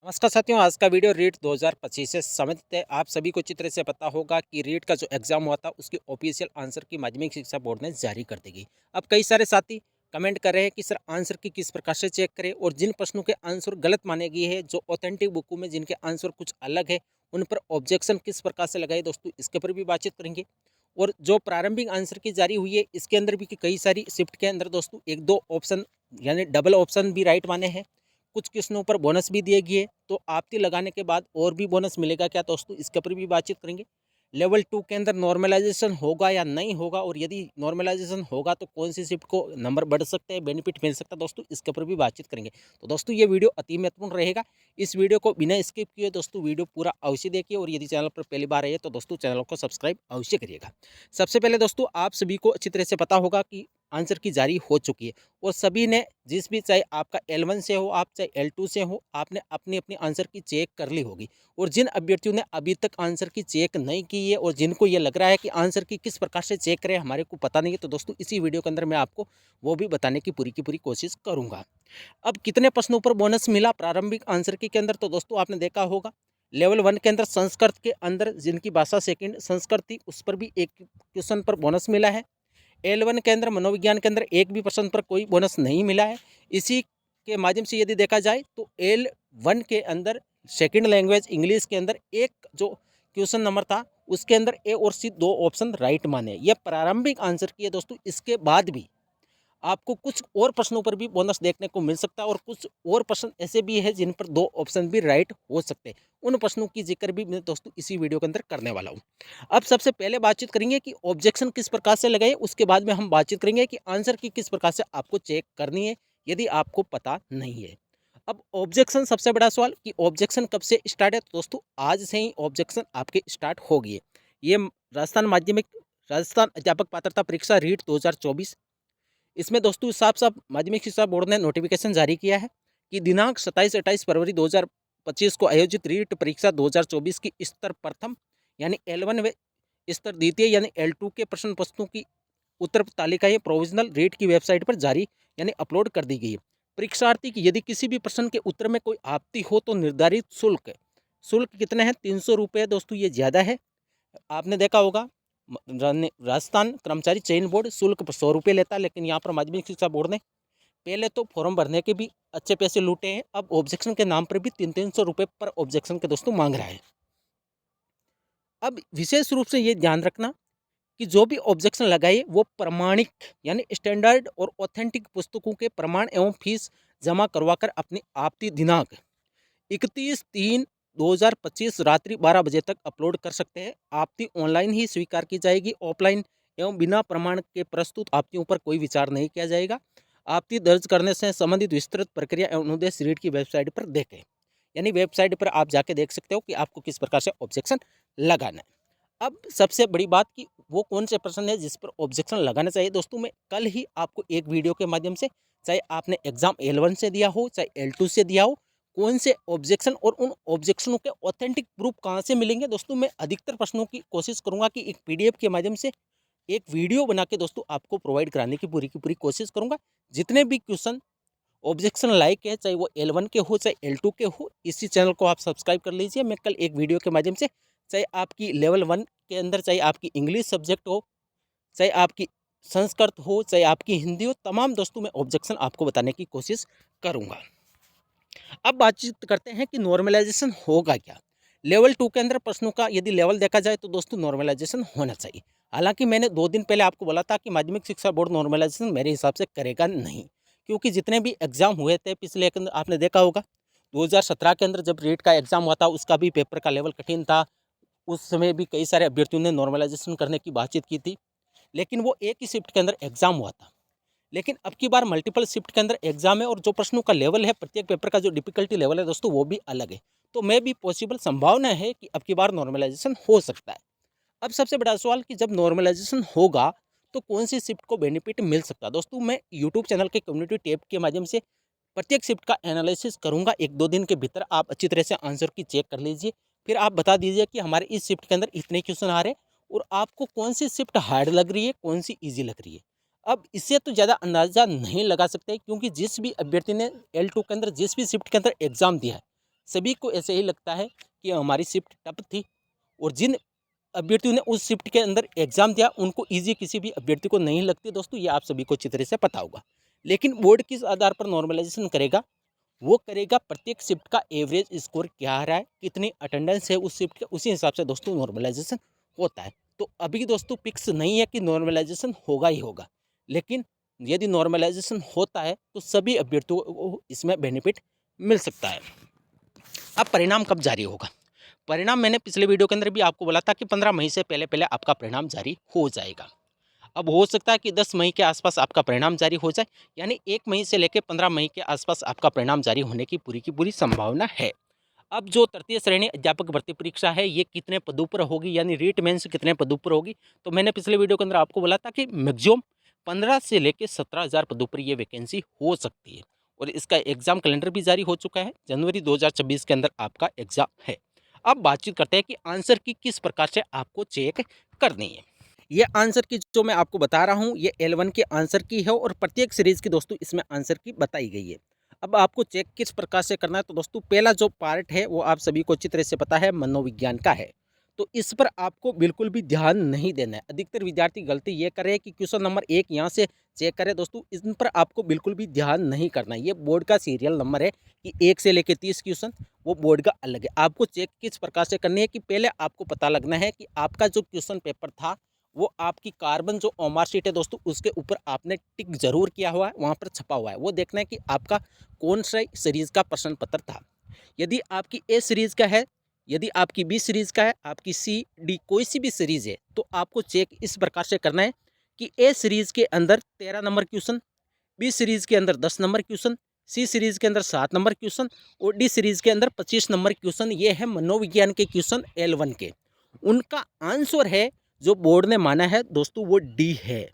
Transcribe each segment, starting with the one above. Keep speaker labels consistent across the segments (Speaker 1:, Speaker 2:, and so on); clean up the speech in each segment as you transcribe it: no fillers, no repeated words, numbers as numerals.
Speaker 1: नमस्कार साथियों, आज का वीडियो रीट 2025 से संबंधित है। आप सभी को अच्छी तरह से पता होगा कि रीट का जो एग्जाम हुआ था उसकी ऑफिशियल आंसर की माध्यमिक शिक्षा बोर्ड ने जारी कर दी गई। अब कई सारे साथी कमेंट कर रहे हैं कि सर आंसर की किस प्रकार से चेक करें और जिन प्रश्नों के आंसर गलत माने गए हैं, जो ऑथेंटिक बुकों में जिनके आंसर कुछ अलग है, उन पर ऑब्जेक्शन किस प्रकार से लगाए दोस्तों, इसके पर भी बातचीत करेंगे। और जो प्रारंभिक आंसर की जारी हुई है इसके अंदर भी कई सारी शिफ्ट के अंदर दोस्तों एक दो ऑप्शन यानी डबल ऑप्शन भी राइट माने हैं। कुछ किस्मों पर बोनस भी दिए गए, तो आपती लगाने के बाद और भी बोनस मिलेगा क्या दोस्तों, इसके ऊपर भी बातचीत करेंगे। लेवल 2 के अंदर नॉर्मलाइजेशन होगा या नहीं होगा, और यदि नॉर्मलाइजेशन होगा तो कौन सी शिफ्ट को नंबर बढ़ सकते हैं, बेनिफिट मिल सकता है दोस्तों, इसके ऊपर भी बातचीत करेंगे। तो दोस्तों ये वीडियो अति महत्वपूर्ण रहेगा। इस वीडियो को बिना स्किप किए दोस्तों वीडियो पूरा अवश्य देखिए, और यदि चैनल पर पहली बार आए तो दोस्तों चैनल को सब्सक्राइब अवश्य करिएगा। सबसे पहले दोस्तों आप सभी को अच्छी तरह से पता होगा कि आंसर की जारी हो चुकी है, और सभी ने जिस भी, चाहे आपका L1 से हो, आप चाहे L2 से हो, आपने अपनी अपनी आंसर की चेक कर ली होगी। और जिन अभ्यर्थियों ने अभी तक आंसर की चेक नहीं की है और जिनको ये लग रहा है कि आंसर की किस प्रकार से चेक करें हमारे को पता नहीं है, तो दोस्तों इसी वीडियो के अंदर मैं आपको वो भी बताने की पूरी कोशिश करूंगा। अब कितने प्रश्नों पर बोनस मिला प्रारंभिक आंसर की के अंदर, तो दोस्तों आपने देखा होगा लेवल 1 के अंदर संस्कृत के अंदर जिनकी भाषा सेकंड संस्कृत थी उस पर भी एक क्वेश्चन पर बोनस मिला है। L1 के अंदर मनोविज्ञान के अंदर एक भी प्रश्न पर कोई बोनस नहीं मिला है। इसी के माध्यम से यदि देखा जाए तो L1 के अंदर सेकंड लैंग्वेज इंग्लिश के अंदर एक जो क्वेश्चन नंबर था उसके अंदर ए और सी दो ऑप्शन राइट माने। यह प्रारंभिक आंसर की है दोस्तों। इसके बाद भी आपको कुछ और प्रश्नों पर भी बोनस देखने को मिल सकता है, और कुछ और प्रश्न ऐसे भी है जिन पर दो ऑप्शन भी राइट हो सकते हैं। उन प्रश्नों की जिक्र भी मैं दोस्तों इसी वीडियो के अंदर करने वाला हूँ। अब सबसे पहले बातचीत करेंगे कि ऑब्जेक्शन किस प्रकार से लगाए, उसके बाद में हम बातचीत करेंगे कि आंसर की किस प्रकार से आपको चेक करनी है यदि आपको पता नहीं है। अब ऑब्जेक्शन, सबसे बड़ा सवाल कि ऑब्जेक्शन कब से स्टार्ट है, तो दोस्तों आज से ही ऑब्जेक्शन आपके स्टार्ट हो गई है। ये राजस्थान अध्यापक पात्रता परीक्षा रीट 2024, इसमें दोस्तों साफ साफ माध्यमिक शिक्षा बोर्ड ने नोटिफिकेशन जारी किया है कि दिनांक 27-28 फरवरी 2025 को आयोजित रीट परीक्षा 2024 की स्तर प्रथम यानी L1 व स्तर द्वितीय यानी L2 के प्रश्न पत्रों की उत्तर तालिकाएं प्रोविजनल रीट की वेबसाइट पर जारी यानी अपलोड कर दी गई है। परीक्षार्थी की यदि किसी भी प्रश्न के उत्तर में कोई आपत्ति हो तो निर्धारित शुल्क कितने हैं, 300 रुपये दोस्तों, ये ज़्यादा है। आपने देखा होगा राजस्थान कर्मचारी चयन बोर्ड शुल्क 100 रुपये लेता है, लेकिन यहाँ पर माध्यमिक शिक्षा बोर्ड ने पहले तो फॉर्म भरने के भी अच्छे पैसे लूटे हैं, अब ऑब्जेक्शन के नाम पर भी 300 रुपये पर ऑब्जेक्शन के दोस्तों मांग रहा है। अब विशेष रूप से ये ध्यान रखना कि जो भी ऑब्जेक्शन लगाए वो प्रमाणिक यानी स्टैंडर्ड और ऑथेंटिक पुस्तकों के प्रमाण एवं फीस जमा करवाकर अपनी आपत्ति दिनांक 31/3/2025 रात्रि 12 बजे तक अपलोड कर सकते हैं। आपत्ति ऑनलाइन ही स्वीकार की जाएगी, ऑफलाइन एवं बिना प्रमाण के प्रस्तुत आपत्तियों पर कोई विचार नहीं किया जाएगा। आपत्ति दर्ज करने से संबंधित विस्तृत प्रक्रिया एवं अनुदेश रीट की वेबसाइट पर देखें, यानी वेबसाइट पर आप जाके देख सकते हो कि आपको किस प्रकार से ऑब्जेक्शन लगाना है। अब सबसे बड़ी बात कि वो कौन से प्रश्न है जिस पर ऑब्जेक्शन लगाना चाहिए दोस्तों, मैं कल ही आपको एक वीडियो के माध्यम से, चाहे आपने एग्जाम L1 से दिया हो चाहे L2 से दिया हो, कौन से ऑब्जेक्शन और उन ऑब्जेक्शनों के ऑथेंटिक प्रूफ कहाँ से मिलेंगे दोस्तों, मैं अधिकतर प्रश्नों की कोशिश करूंगा कि एक PDF के माध्यम से एक वीडियो बना के दोस्तों आपको प्रोवाइड कराने की पूरी कोशिश करूंगा। जितने भी क्वेश्चन ऑब्जेक्शन लाइक है, चाहे वो L1 के हो चाहे L2 के हो, इसी चैनल को आप सब्सक्राइब कर लीजिए। मैं कल एक वीडियो के माध्यम से, चाहे आपकी लेवल 1 के अंदर, चाहे आपकी इंग्लिश सब्जेक्ट हो, चाहे आपकी संस्कृत हो, चाहे आपकी हिंदी हो, तमाम दोस्तों मैं ऑब्जेक्शन आपको बताने की कोशिश करूंगा। अब बातचीत करते हैं कि नॉर्मलाइजेशन होगा क्या। लेवल 2 के अंदर प्रश्नों का यदि लेवल देखा जाए तो दोस्तों नॉर्मलाइजेशन होना चाहिए। हालांकि मैंने 2 दिन पहले आपको बोला था कि माध्यमिक शिक्षा बोर्ड नॉर्मलाइजेशन मेरे हिसाब से करेगा नहीं, क्योंकि जितने भी एग्जाम हुए थे पिछले के अंदर आपने देखा होगा 2017 के अंदर जब रीट का एग्जाम हुआ था उसका भी पेपर का लेवल कठिन था। उस समय भी कई सारे अभ्यर्थियों ने नॉर्मलाइजेशन करने की बातचीत की थी, लेकिन वो एक ही शिफ्ट के अंदर एग्जाम हुआ था। लेकिन अब की बार मल्टीपल शिफ्ट के अंदर एग्जाम है, और जो प्रश्नों का लेवल है, प्रत्येक पेपर का जो डिफिकल्टी लेवल है दोस्तों वो भी अलग है। तो मैं भी पॉसिबल संभावना है कि अब की बार नॉर्मलाइजेशन हो सकता है। अब सबसे बड़ा सवाल कि जब नॉर्मलाइजेशन होगा तो कौन सी शिफ्ट को बेनिफिट मिल सकता है दोस्तों, मैं यूट्यूब चैनल के कम्युनिटी टैब के माध्यम से प्रत्येक शिफ्ट का एनालिसिस करूंगा। 1-2 दिन के भीतर आप अच्छी तरह से आंसर की चेक कर लीजिए, फिर आप बता दीजिए कि हमारे इस शिफ्ट के अंदर इतने क्वेश्चन आ रहे हैं और आपको कौन सी शिफ्ट हार्ड लग रही है, कौन सी ईजी लग रही है। अब इससे तो ज़्यादा अंदाज़ा नहीं लगा सकते, क्योंकि जिस भी अभ्यर्थी ने L2 के अंदर जिस भी शिफ्ट के अंदर एग्जाम दिया है, सभी को ऐसे ही लगता है कि हमारी शिफ्ट टफ थी, और जिन अभ्यर्थियों ने उस शिफ्ट के अंदर एग्जाम दिया उनको ईजी किसी भी अभ्यर्थी को नहीं लगती दोस्तों, ये आप सभी को अच्छी तरह से पता होगा। लेकिन बोर्ड किस आधार पर नॉर्मलाइजेशन करेगा, वो करेगा प्रत्येक शिफ्ट का एवरेज स्कोर क्या आ रहा है, कितनी अटेंडेंस है उस शिफ्ट के, उसी हिसाब से दोस्तों नॉर्मलाइजेशन होता है। तो अभी दोस्तों फिक्स नहीं है कि नॉर्मलाइजेशन होगा ही होगा, लेकिन यदि नॉर्मलाइजेशन होता है तो सभी अभ्यर्थियों को इसमें बेनिफिट मिल सकता है। अब परिणाम कब जारी होगा? परिणाम मैंने पिछले वीडियो के अंदर भी आपको बोला था कि 15 मई से पहले पहले आपका परिणाम जारी हो जाएगा। अब हो सकता है कि 10 मई के आसपास आपका परिणाम जारी हो जाए, यानी 1 मई से लेकर 15 मई के आसपास आपका परिणाम जारी होने की पूरी संभावना है। अब जो तृतीय श्रेणी अध्यापक भर्ती परीक्षा है, ये कितने पदों पर होगी, यानी रीट मेंस कितने पदों पर होगी, तो मैंने पिछले वीडियो के अंदर आपको बोला था कि मैक्सिमम 15 से लेकर 17,000 पदों पर ये वैकेंसी हो सकती है, और इसका एग्जाम कैलेंडर भी जारी हो चुका है। जनवरी 2026 के अंदर आपका एग्जाम है। अब बातचीत करते हैं कि आंसर की किस प्रकार से आपको चेक करनी है। ये आंसर की जो मैं आपको बता रहा हूँ, ये L1 के आंसर की है, और प्रत्येक सीरीज की दोस्तों इसमें आंसर की बताई गई है। अब आपको चेक किस प्रकार से करना है, तो दोस्तों पहला जो पार्ट है वो आप सभी को अच्छी तरह से पता है, मनोविज्ञान का है। तो इस पर आपको बिल्कुल भी ध्यान नहीं देना है। अधिकतर विद्यार्थी गलती ये कर रहे हैं कि क्वेश्चन नंबर 1 यहाँ से चेक करें दोस्तों, इन पर आपको बिल्कुल भी ध्यान नहीं करना है। ये बोर्ड का सीरियल नंबर है कि 1 से लेकर 30 क्वेश्चन, वो बोर्ड का अलग है। आपको चेक किस प्रकार से करनी है कि पहले आपको पता लगना है कि आपका जो क्वेश्चन पेपर था, वो आपकी कार्बन जो ओमार शीट है दोस्तों, उसके ऊपर आपने टिक जरूर किया हुआ है, वहाँ पर छपा हुआ है। वो देखना है कि आपका कौन सा सीरीज का प्रश्न पत्र था। यदि आपकी ए सीरीज का है, यदि आपकी बी सीरीज का है, आपकी सी डी कोई सी भी सीरीज है, तो आपको चेक इस प्रकार से करना है कि ए सीरीज के अंदर 13 नंबर क्वेश्चन, बी सीरीज के अंदर 10 नंबर क्वेश्चन, सी सीरीज के अंदर 7 नंबर क्वेश्चन, और डी सीरीज के अंदर 25 नंबर क्वेश्चन। ये है मनोविज्ञान के क्वेश्चन L1 के। उनका आंसर है जो बोर्ड ने माना है दोस्तों, वो डी है।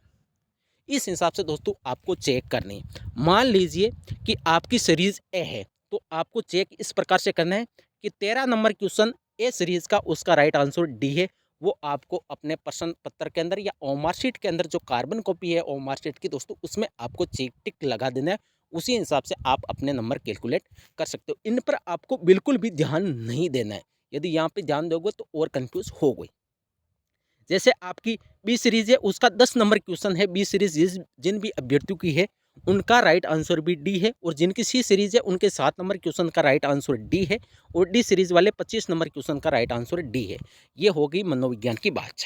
Speaker 1: इस हिसाब से दोस्तों आपको चेक करनी है। मान लीजिए कि आपकी सीरीज ए है, तो आपको चेक इस प्रकार से करना है कि 13 नंबर क्वेश्चन ए सीरीज का, उसका राइट आंसर डी है। वो आपको अपने प्रश्न पत्र के अंदर या ओमार शीट के अंदर जो कार्बन कॉपी है ओमार शीट की दोस्तों, उसमें आपको चेक टिक लगा देना है। उसी हिसाब से आप अपने नंबर कैलकुलेट कर सकते हो। इन पर आपको बिल्कुल भी ध्यान नहीं देना है। यदि यहाँ पे ध्यान दोगे तो और कंफ्यूज हो गई। जैसे आपकी बी सीरीज है, उसका 10 नंबर क्वेश्चन है। बी सीरीज जिन भी अभ्यर्थियों की है, उनका राइट आंसर भी डी है, और जिनकी सी सीरीज है उनके 7 नंबर क्वेश्चन का राइट आंसर डी है, और डी सीरीज वाले 25 नंबर क्वेश्चन का राइट आंसर डी है। ये हो गई मनोविज्ञान की बात।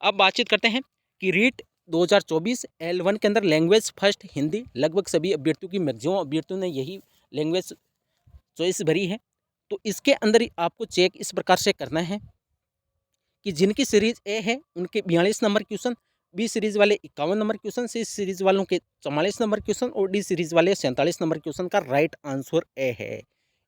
Speaker 1: अब बातचीत करते हैं कि रीट 2024 L1 के अंदर लैंग्वेज फर्स्ट हिंदी, लगभग सभी अभ्यर्थियों की, मैक्सिमम अभ्यर्थियों ने यही लैंग्वेज चॉइस भरी है। तो इसके अंदर ही आपको चेक इस प्रकार से करना है कि जिनकी सीरीज ए है उनके 42 नंबर क्वेश्चन, बी सीरीज वाले 51 नंबर क्वेश्चन, सी सीरीज वालों के 44 नंबर क्वेश्चन, और डी सीरीज वाले 47 नंबर क्वेश्चन का राइट आंसर ए है।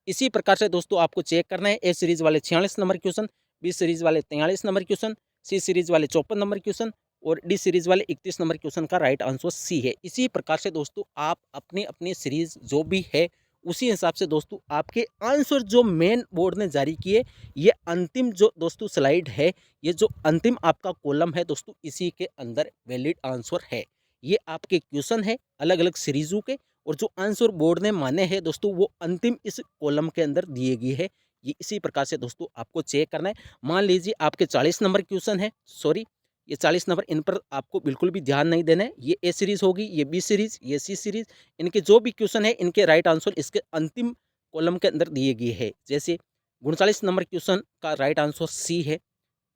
Speaker 1: इसी प्रकार से दोस्तों आपको चेक करना है, ए सीरीज वाले 46 नंबर क्वेश्चन, बी सीरीज वाले 43 नंबर क्वेश्चन, सी सीरीज वाले 54 नंबर क्वेश्चन, और डी सीरीज वाले 31 नंबर क्वेश्चन का राइट आंसर सी है। इसी प्रकार से दोस्तों आप अपनी अपनी सीरीज जो भी है, उसी हिसाब से दोस्तों आपके आंसर जो मेन बोर्ड ने जारी किए, ये अंतिम जो दोस्तों स्लाइड है, ये जो अंतिम आपका कॉलम है दोस्तों, इसी के अंदर वैलिड आंसर है। ये आपके क्वेश्चन है अलग अलग सीरीजों के, और जो आंसर बोर्ड ने माने हैं दोस्तों, वो अंतिम इस कॉलम के अंदर दिए गए हैं। ये इसी प्रकार से दोस्तों आपको चेक करना है। मान लीजिए आपके 40 नंबर क्वेश्चन है, सॉरी ये 40 नंबर, इन पर आपको बिल्कुल भी ध्यान नहीं देना है। ये ए सीरीज होगी, ये बी सीरीज, ये सी सीरीज, इनके जो भी क्वेश्चन है, इनके राइट आंसर इसके अंतिम कॉलम के अंदर दिए गए हैं। जैसे 39 नंबर क्वेश्चन का राइट आंसर सी है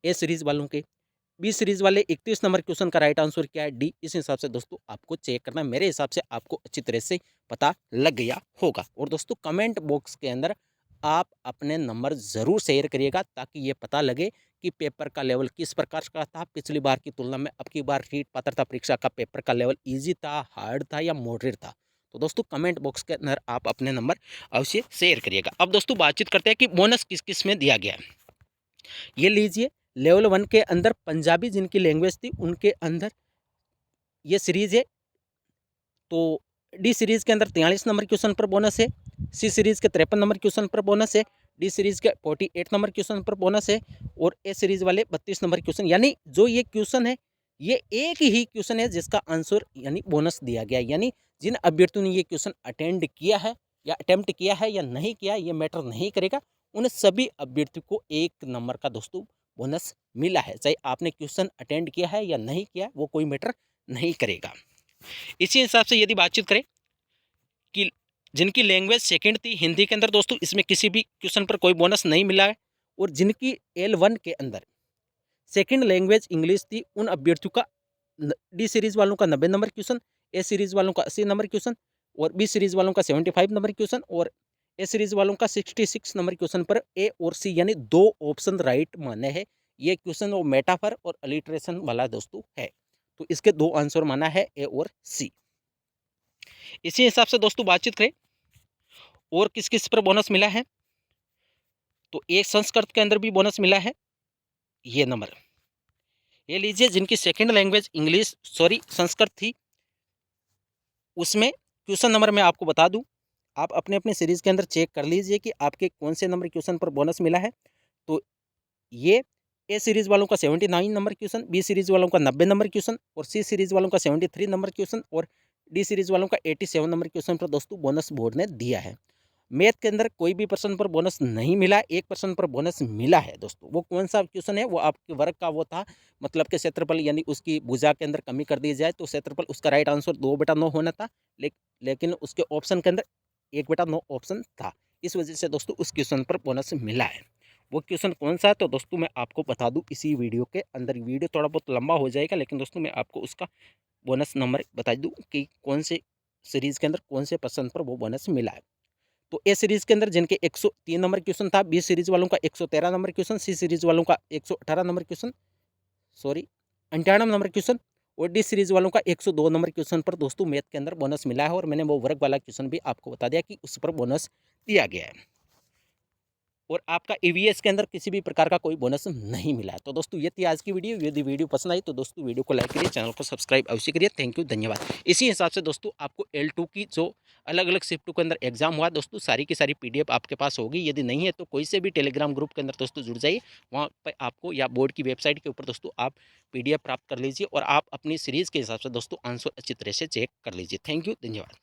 Speaker 1: ए सीरीज वालों के, बी सीरीज वाले 31 नंबर क्वेश्चन का राइट आंसर क्या है, डी। इस हिसाब से दोस्तों आपको चेक करना है। मेरे हिसाब से आपको अच्छी तरह से पता लग गया होगा। और दोस्तों कमेंट बॉक्स के अंदर आप अपने नंबर ज़रूर शेयर करिएगा, ताकि ये पता लगे कि पेपर का लेवल किस प्रकार का था पिछली बार की तुलना में। अब की बार रीट पात्रता परीक्षा का पेपर का लेवल ईजी था, हार्ड था या मॉडरेट था। तो दोस्तों कमेंट बॉक्स के अंदर आप अपने नंबर अवश्य शेयर करिएगा। अब दोस्तों बातचीत करते हैं कि बोनस किस किस में दिया गया है। ये लीजिए, लेवल 1 के अंदर पंजाबी जिनकी लैंग्वेज थी, उनके अंदर ये सीरीज है। तो डी सीरीज के अंदर 43 नंबर क्वेश्चन पर बोनस है, सी सीरीज के 53 नंबर क्वेश्चन पर बोनस है, डी सीरीज के 48 नंबर क्वेश्चन पर बोनस है, और ए सीरीज वाले 32 नंबर क्वेश्चन। यानी जो ये क्वेश्चन है, ये एक ही क्वेश्चन है जिसका आंसर यानी बोनस दिया गया। यानी जिन अभ्यर्थियों ने ये क्वेश्चन अटेंड किया है, या अटेम्प्ट किया है या नहीं किया ये मैटर नहीं करेगा। उन सभी अभ्यर्थियों को 1 नंबर का दोस्तों बोनस मिला है, चाहे आपने क्वेश्चन अटेंड किया है या नहीं किया, वो कोई मैटर नहीं करेगा। इसी हिसाब से यदि बातचीत करें कि जिनकी लैंग्वेज सेकंड थी हिंदी के अंदर दोस्तों, इसमें किसी भी क्वेश्चन पर कोई बोनस नहीं मिला है। और जिनकी L1 के अंदर सेकंड लैंग्वेज इंग्लिश थी, उन अभ्यर्थियों का डी सीरीज वालों का 90 नंबर क्वेश्चन, ए सीरीज वालों का 80 नंबर क्वेश्चन और बी सीरीज वालों का 75 नंबर क्वेश्चन और ए सीरीज वालों का 66 नंबर क्वेश्चन पर ए और सी यानी 2 ऑप्शन राइट माने हैं। ये क्वेश्चन वो मेटाफर और अलिट्रेशन वाला दोस्तों है, तो इसके 2 आंसर माना है ए और सी। इसी हिसाब से दोस्तों बातचीत करें और किस किस पर बोनस मिला है, तो एक संस्कृत के अंदर भी बोनस मिला है। ये नंबर ये लीजिए, जिनकी सेकंड लैंग्वेज इंग्लिश संस्कृत थी, उसमें क्वेश्चन नंबर मैं आपको बता दूं, आप अपने अपने सीरीज के अंदर चेक कर लीजिए कि आपके कौन से नंबर क्वेश्चन पर बोनस मिला है। तो ये ए सीरीज वालों का 79 नंबर क्वेश्चन, बी सीरीज वालों का 90 नंबर क्वेश्चन और सी सीरीज वालों का 73 नंबर क्वेश्चन और डी सीरीज वालों का 87 नंबर क्वेश्चन पर दोस्तों बोनस बोर्ड ने दिया है। मैथ के अंदर कोई भी पर्सन पर बोनस नहीं मिला, एक पर्सन पर बोनस मिला है दोस्तों। वो कौन सा क्वेश्चन है, वो आपके वर्ग का वो था, मतलब के क्षेत्रफल यानी उसकी भुजा के अंदर कमी कर दी जाए तो क्षेत्रफल उसका राइट आंसर 2/9 होना था, लेकिन उसके ऑप्शन के अंदर 1/9 ऑप्शन था। इस वजह से दोस्तों उस क्वेश्चन पर बोनस मिला है। वो क्वेश्चन कौन सा है तो दोस्तों मैं आपको बता दूं इसी वीडियो के अंदर। वीडियो थोड़ा बहुत लंबा हो जाएगा, लेकिन दोस्तों मैं आपको उसका बोनस नंबर बता दूं कि कौन से सीरीज के अंदर कौन से पर्सन पर वो बोनस मिला है। तो ए सीरीज के अंदर जिनके 103 नंबर क्वेश्चन था, बी सीरीज वालों का 113 नंबर क्वेश्चन, सी सीरीज वालों का 118 नंबर क्वेश्चन, 98 नंबर क्वेश्चन और डी सीरीज वालों का 102 नंबर क्वेश्चन पर दोस्तों मैथ के अंदर बोनस मिला है। और मैंने वो वर्ग वाला क्वेश्चन भी आपको बता दिया कि उस पर बोनस दिया गया है। और आपका ईवीएस के अंदर किसी भी प्रकार का कोई बोनस नहीं मिला है। तो दोस्तों ये थी आज की वीडियो। यदि वीडियो पसंद आई तो दोस्तों वीडियो को लाइक करिए, चैनल को सब्सक्राइब अवश्य करिए। थैंक यू, धन्यवाद। इसी हिसाब से दोस्तों आपको L2 की जो अलग अलग शिफ्टों के अंदर एग्जाम हुआ दोस्तों, सारी की सारी PDF आपके पास होगी। यदि नहीं है तो कोई से भी टेलीग्राम ग्रुप के अंदर दोस्तों जुड़ जाइए, वहाँ पर आपको या बोर्ड की वेबसाइट के ऊपर दोस्तों आप PDF प्राप्त कर लीजिए और आप अपनी सीरीज़ के हिसाब से दोस्तों आंसर अच्छी तरह से चेक कर लीजिए। थैंक यू, धन्यवाद।